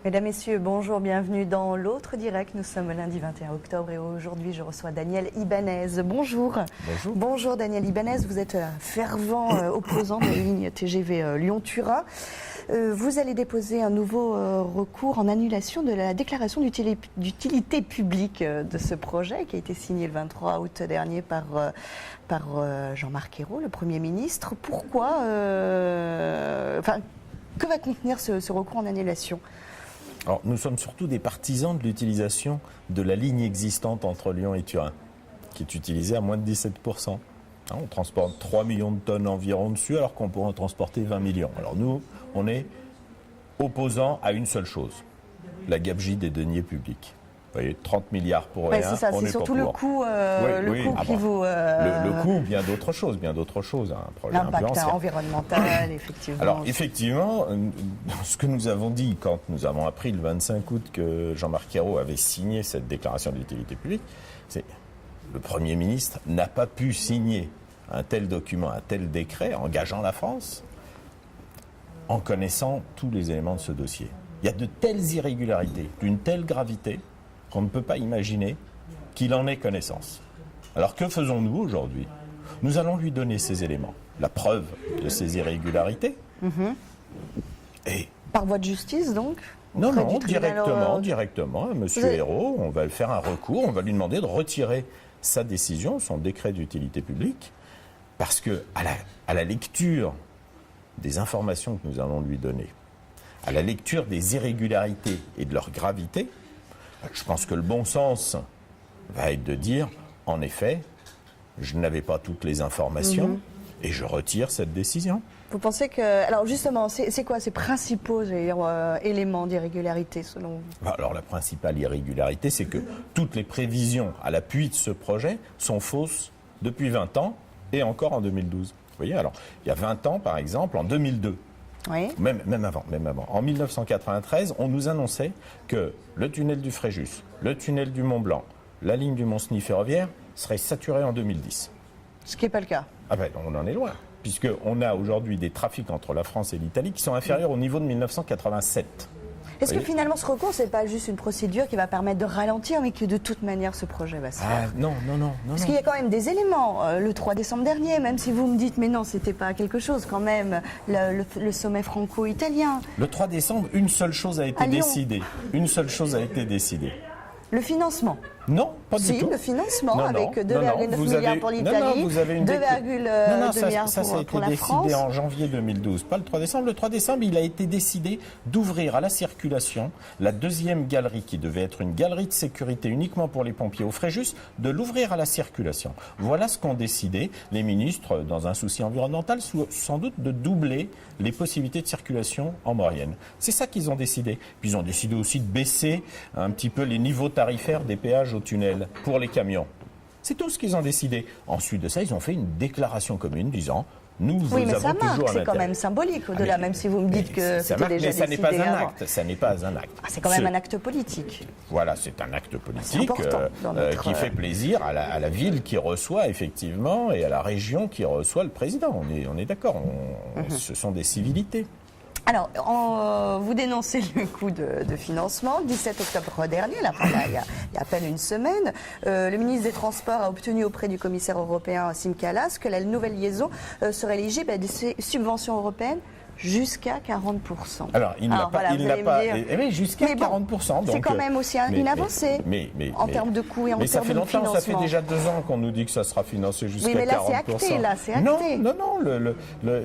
Mesdames, Messieurs, bonjour, bienvenue dans l'autre direct. Nous sommes lundi 21 octobre et aujourd'hui je reçois Daniel Ibanez. Bonjour. Bonjour. Bonjour Daniel Ibanez, vous êtes un fervent opposant de la ligne TGV Lyon-Turin. Vous allez déposer un nouveau recours en annulation de la déclaration d'utilité publique de ce projet qui a été signé le 23 août dernier par Jean-Marc Ayrault, le Premier ministre. Pourquoi que va contenir ce recours en annulation ? Alors, nous sommes surtout des partisans de l'utilisation de la ligne existante entre Lyon et Turin, qui est utilisée à moins de 17%. On transporte 3 millions de tonnes environ dessus, alors qu'on pourrait en transporter 20 millions. Alors nous, on est opposants à une seule chose, la gabegie des deniers publics. Vous voyez, 30 milliards pour rien, c'est ça, on c'est est surtout pas le pour. coût, qui vous... Le coût, bien d'autres choses, un projet un peu l'impact ancien. environnemental, effectivement. Alors, effectivement, ce que nous avons dit quand nous avons appris le 25 août que Jean-Marc Ayrault avait signé cette déclaration d'utilité publique, c'est le Premier ministre n'a pas pu signer un tel document, un tel décret engageant la France en connaissant tous les éléments de ce dossier. Il y a de telles irrégularités, d'une telle gravité, qu'on ne peut pas imaginer qu'il en ait connaissance. Alors que faisons-nous aujourd'hui ? Nous allons lui donner ces éléments, la preuve de ces irrégularités. Et par voie de justice, donc ? Non, directement, à M. Ayrault, on va le faire un recours, on va lui demander de retirer sa décision, son décret d'utilité publique, parce que à la lecture des informations que nous allons lui donner, à la lecture des irrégularités et de leur gravité, je pense que le bon sens va être de dire, en effet, je n'avais pas toutes les informations et je retire cette décision. Vous pensez que... Alors justement, c'est quoi ces principaux éléments d'irrégularité selon vous ? Alors la principale irrégularité, c'est que toutes les prévisions à l'appui de ce projet sont fausses depuis 20 ans et encore en 2012. Vous voyez, alors il y a 20 ans par exemple, en 2002, oui. Même avant. En 1993, on nous annonçait que le tunnel du Fréjus, le tunnel du Mont-Blanc, la ligne du Mont-Cenis ferroviaire seraient saturés en 2010. Ce qui n'est pas le cas. Ah ben, on en est loin, puisqu'on a aujourd'hui des trafics entre la France et l'Italie qui sont inférieurs au niveau de 1987. Est-ce que finalement ce recours, c'est pas juste une procédure qui va permettre de ralentir, mais que de toute manière ce projet va se faire ? Non. Parce qu'il y a quand même des éléments. Le 3 décembre dernier, même si vous me dites, mais non, c'était pas quelque chose quand même, le sommet franco-italien. Le 3 décembre, une seule chose a été décidée. Une seule chose a été décidée. Le financement. Non, pas du tout. Le financement, avec 2,9 milliards pour l'Italie, 2,2 milliards ça a été pour la France. décidé en janvier 2012, pas le 3 décembre. Le 3 décembre, il a été décidé d'ouvrir à la circulation la deuxième galerie, qui devait être une galerie de sécurité uniquement pour les pompiers au Fréjus, de l'ouvrir à la circulation. Voilà ce qu'ont décidé les ministres, dans un souci environnemental, sans doute de doubler les possibilités de circulation en moyenne. C'est ça qu'ils ont décidé. Puis ils ont décidé aussi de baisser un petit peu les niveaux tarifaires des péages au tunnel pour les camions. C'est tout ce qu'ils ont décidé. Ensuite de ça, ils ont fait une déclaration commune disant nous vous mais avons ça marque, toujours un c'est quand intérêt. même symbolique au-delà, même si vous me dites que c'était déjà décidé. Mais ça n'est pas un acte. Ça n'est pas un acte. C'est quand même un acte politique. Voilà, c'est un acte politique qui fait plaisir à la ville qui reçoit effectivement et à la région qui reçoit le président. On est d'accord. Ce sont des civilités. Alors, vous dénoncez le coût de financement. 17 octobre dernier, il y a à peine une semaine, le ministre des Transports a obtenu auprès du commissaire européen Siim Kallas que la nouvelle liaison serait éligible à des subventions européennes jusqu'à 40%. Alors, il n'a pas... Mais jusqu'à 40%. C'est quand même aussi une avancée en termes de coûts et en termes de financement. Mais ça fait longtemps, ça fait déjà 2 ans qu'on nous dit que ça sera financé jusqu'à 40%. Oui, mais là, c'est acté. Non,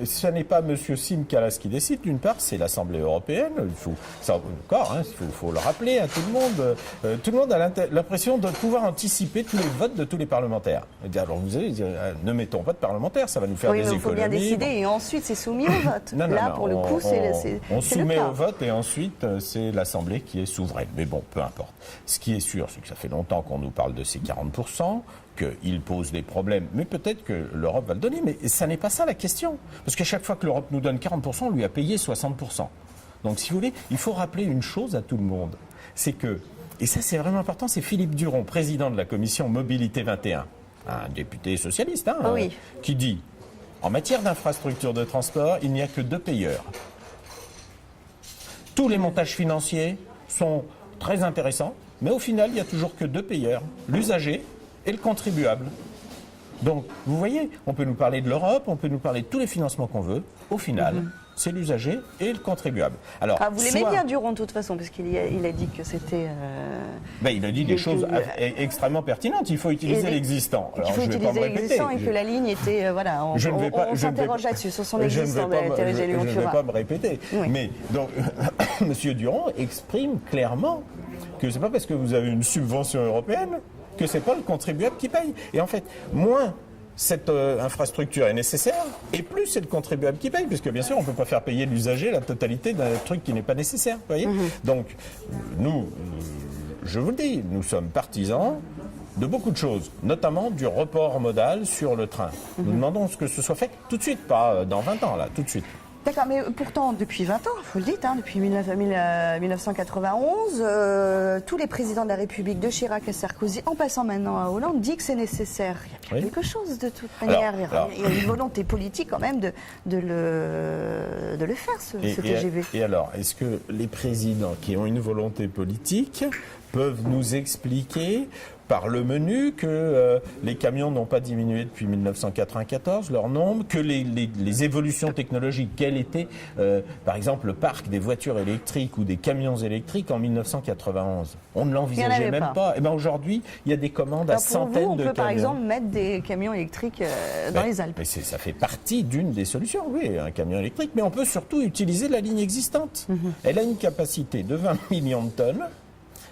ce n'est pas M. Siim Kallas qui décide, d'une part, c'est l'Assemblée européenne. Il faut le rappeler à tout le monde. Tout le monde a l'impression de pouvoir anticiper tous les votes de tous les parlementaires. Alors, vous allez dire, ne mettons pas de parlementaires, ça va nous faire des économies. Il faut bien décider et ensuite, c'est soumis au vote. Pour le coup, on soumet au vote et ensuite c'est l'Assemblée qui est souveraine. Mais bon, peu importe. Ce qui est sûr, c'est que ça fait longtemps qu'on nous parle de ces 40%, qu'il pose des problèmes, mais peut-être que l'Europe va le donner. Mais ça n'est pas ça la question. Parce qu'à chaque fois que l'Europe nous donne 40%, on lui a payé 60%. Donc si vous voulez, il faut rappeler une chose à tout le monde. C'est que, et ça c'est vraiment important, c'est Philippe Duron, président de la commission Mobilité 21, un député socialiste, qui dit... En matière d'infrastructures de transport, il n'y a que 2 payeurs. Tous les montages financiers sont très intéressants, mais au final, il n'y a toujours que deux payeurs, l'usager et le contribuable. Donc, vous voyez, on peut nous parler de l'Europe, on peut nous parler de tous les financements qu'on veut. Au final, c'est l'usager et le contribuable. Alors, vous l'aimez bien, Duron, de toute façon, parce qu'il a dit que c'était... il a dit des choses extrêmement pertinentes. Il faut utiliser l'existant. Il faut utiliser l'existant et que la ligne était... on s'interroge là-dessus, sur son existant, Thérèse Léon-Turat. Je ne vais pas me répéter. Oui. Mais donc, M. Duron exprime clairement que ce n'est pas parce que vous avez une subvention européenne que ce n'est pas le contribuable qui paye. Et en fait, moins cette infrastructure est nécessaire, et plus c'est le contribuable qui paye, puisque bien sûr, on ne peut pas faire payer l'usager la totalité d'un truc qui n'est pas nécessaire. Vous voyez Donc, nous, je vous le dis, nous sommes partisans de beaucoup de choses, notamment du report modal sur le train. Nous demandons que ce soit fait tout de suite, pas dans 20 ans, là, tout de suite. D'accord, mais pourtant, depuis 20 ans, il faut le dire, depuis 1991, tous les présidents de la République, de Chirac à Sarkozy, en passant maintenant à Hollande, disent que c'est nécessaire. Il y a quelque chose de toute manière. Il y a une volonté politique quand même de le faire, ce TGV. Et alors, est-ce que les présidents qui ont une volonté politique peuvent nous expliquer par le menu que les camions n'ont pas diminué depuis 1994, leur nombre, que les évolutions technologiques, quel était, par exemple, le parc des voitures électriques ou des camions électriques en 1991. On ne l'envisageait même pas. Et bien aujourd'hui, il y a des commandes à centaines de camions. On peut par exemple mettre des camions électriques dans les Alpes. Mais ça fait partie d'une des solutions, oui, un camion électrique. Mais on peut surtout utiliser la ligne existante. Elle a une capacité de 20 millions de tonnes.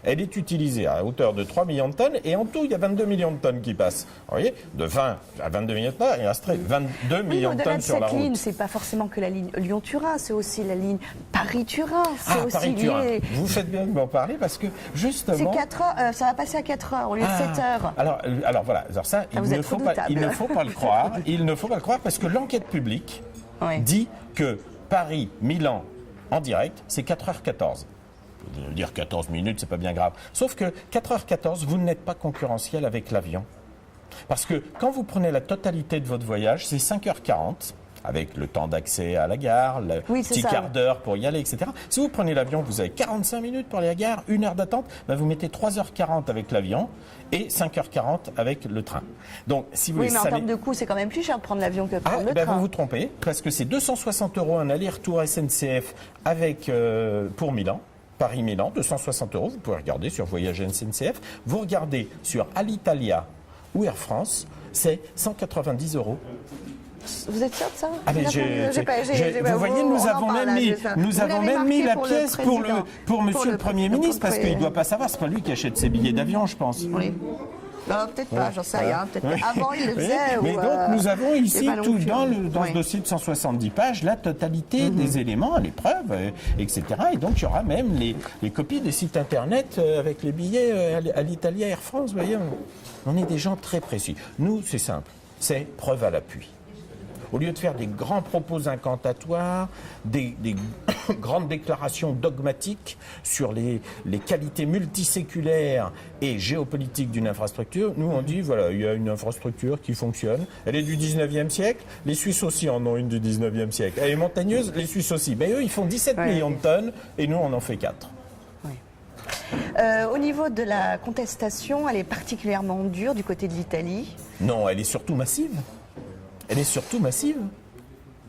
Elle est utilisée à hauteur de 3 millions de tonnes et en tout, il y a 22 millions de tonnes qui passent. Vous voyez, de 20 à 22 millions de tonnes, il resterait 22 millions de tonnes sur la route. Cette ligne, c'est pas forcément que la ligne Lyon-Turin, c'est aussi la ligne Paris-Turin. Paris-Turin. Vous faites bien de m'en parler parce que justement... C'est 4 heures, ça va passer à 4 heures au lieu de 7 heures. Alors voilà, ça, il ne faut pas le croire. Il ne faut pas le croire parce que l'enquête publique dit que Paris-Milan en direct, c'est 4h14. Dire 14 minutes, c'est pas bien grave. Sauf que 4h14, vous n'êtes pas concurrentiel avec l'avion. Parce que quand vous prenez la totalité de votre voyage, c'est 5h40, avec le temps d'accès à la gare, le petit quart d'heure pour y aller, etc. Si vous prenez l'avion, vous avez 45 minutes pour aller à la gare, 1 heure d'attente, vous mettez 3h40 avec l'avion et 5h40 avec le train. Donc, si vous mais en termes de coût, c'est quand même plus cher de prendre l'avion que de prendre le train. Vous vous trompez, parce que c'est 260 € un aller-retour SNCF avec, pour Milan. Paris-Milan, 260 €, vous pouvez regarder sur Voyage SNCF. Vous regardez sur Alitalia ou Air France, c'est 190 €. Vous êtes sûr de ça? Vous voyez, nous avons même mis la pièce pour Monsieur le Premier ministre, parce qu'il ne doit pas savoir, c'est pas lui qui achète ses billets d'avion, je pense. Oui. Peut-être pas, j'en sais rien. Avant, il le faisait. Mais donc, nous avons ici, dans ce dossier de 170 pages, la totalité des éléments à l'épreuve, etc. Et donc, il y aura même les copies des sites Internet avec les billets à l'Italia Air France. Vous voyez, on est des gens très précis. Nous, c'est simple, c'est preuve à l'appui. Au lieu de faire des grands propos incantatoires, des grandes déclarations dogmatiques sur les qualités multiséculaires et géopolitiques d'une infrastructure, nous on dit, voilà, il y a une infrastructure qui fonctionne, elle est du 19e siècle, les Suisses aussi en ont une du 19e siècle, elle est montagneuse, les Suisses aussi, mais eux ils font 17 millions de tonnes et nous on en fait 4. Au niveau de la contestation, elle est particulièrement dure du côté de l'Italie? Non, elle est surtout massive. Elle est surtout massive.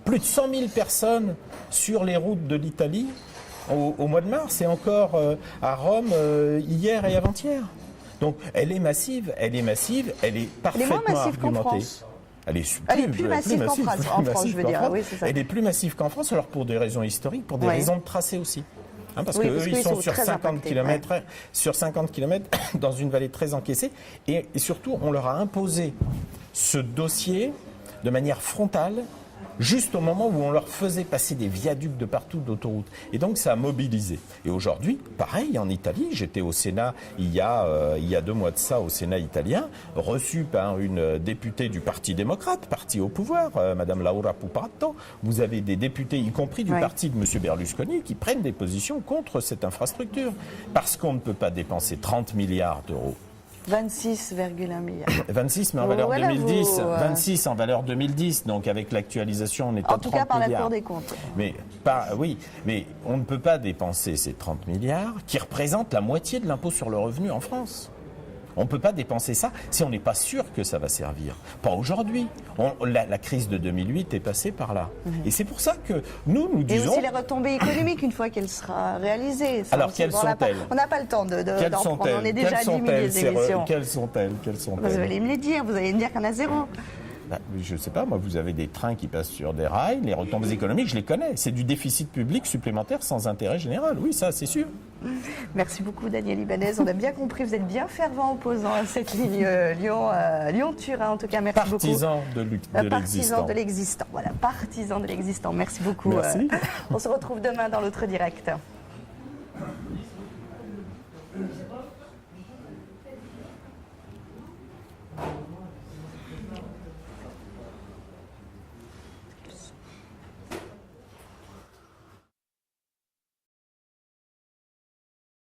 Plus de 100 000 personnes sur les routes de l'Italie au mois de mars et encore à Rome hier et avant-hier. Donc elle est massive, elle est parfaitement argumentée. Elle est plus massive qu'en France, je veux dire. Oui, c'est ça. Elle est plus massive qu'en France, alors pour des raisons historiques, pour des raisons de tracé aussi. Parce qu'eux, ils sont sur 50 km, dans une vallée très encaissée. Et surtout, on leur a imposé ce dossier de manière frontale, juste au moment où on leur faisait passer des viaducs de partout d'autoroute. Et donc ça a mobilisé. Et aujourd'hui, pareil, en Italie, j'étais au Sénat il y a 2 mois de ça, au Sénat italien, reçu par une députée du Parti démocrate, parti au pouvoir, Madame Laura Puppato. Vous avez des députés, y compris du parti de M. Berlusconi, qui prennent des positions contre cette infrastructure. Parce qu'on ne peut pas dépenser 30 milliards d'euros. 26,1 milliards. 26, mais en valeur 2010. 26 en valeur 2010, donc avec l'actualisation, on est à 30 milliards. En tout cas, par la Cour des comptes. Mais Oui, mais on ne peut pas dépenser ces 30 milliards qui représentent la moitié de l'impôt sur le revenu en France. On ne peut pas dépenser ça si on n'est pas sûr que ça va servir. Pas aujourd'hui. La crise de 2008 est passée par là. Et c'est pour ça que nous disons... Et aussi les retombées économiques une fois qu'elle sera réalisée. Ça, alors, quelles sont-elles? On n'a pas le temps d'en prendre. On est déjà à 10 000 émissions. Quelles sont-elles? Vous allez me les dire. Vous allez me dire qu'il y en a zéro. Je ne sais pas, moi, vous avez des trains qui passent sur des rails, les retombées économiques, je les connais. C'est du déficit public supplémentaire sans intérêt général. Oui, ça, c'est sûr. Merci beaucoup, Daniel Ibanez. On a bien compris, vous êtes bien fervent opposant à cette ligne Lyon-Turin. En tout cas, merci beaucoup. Partisan de l'existant. Partisan de l'existant. Voilà, partisan de l'existant. Merci beaucoup. Merci. On se retrouve demain dans l'autre direct.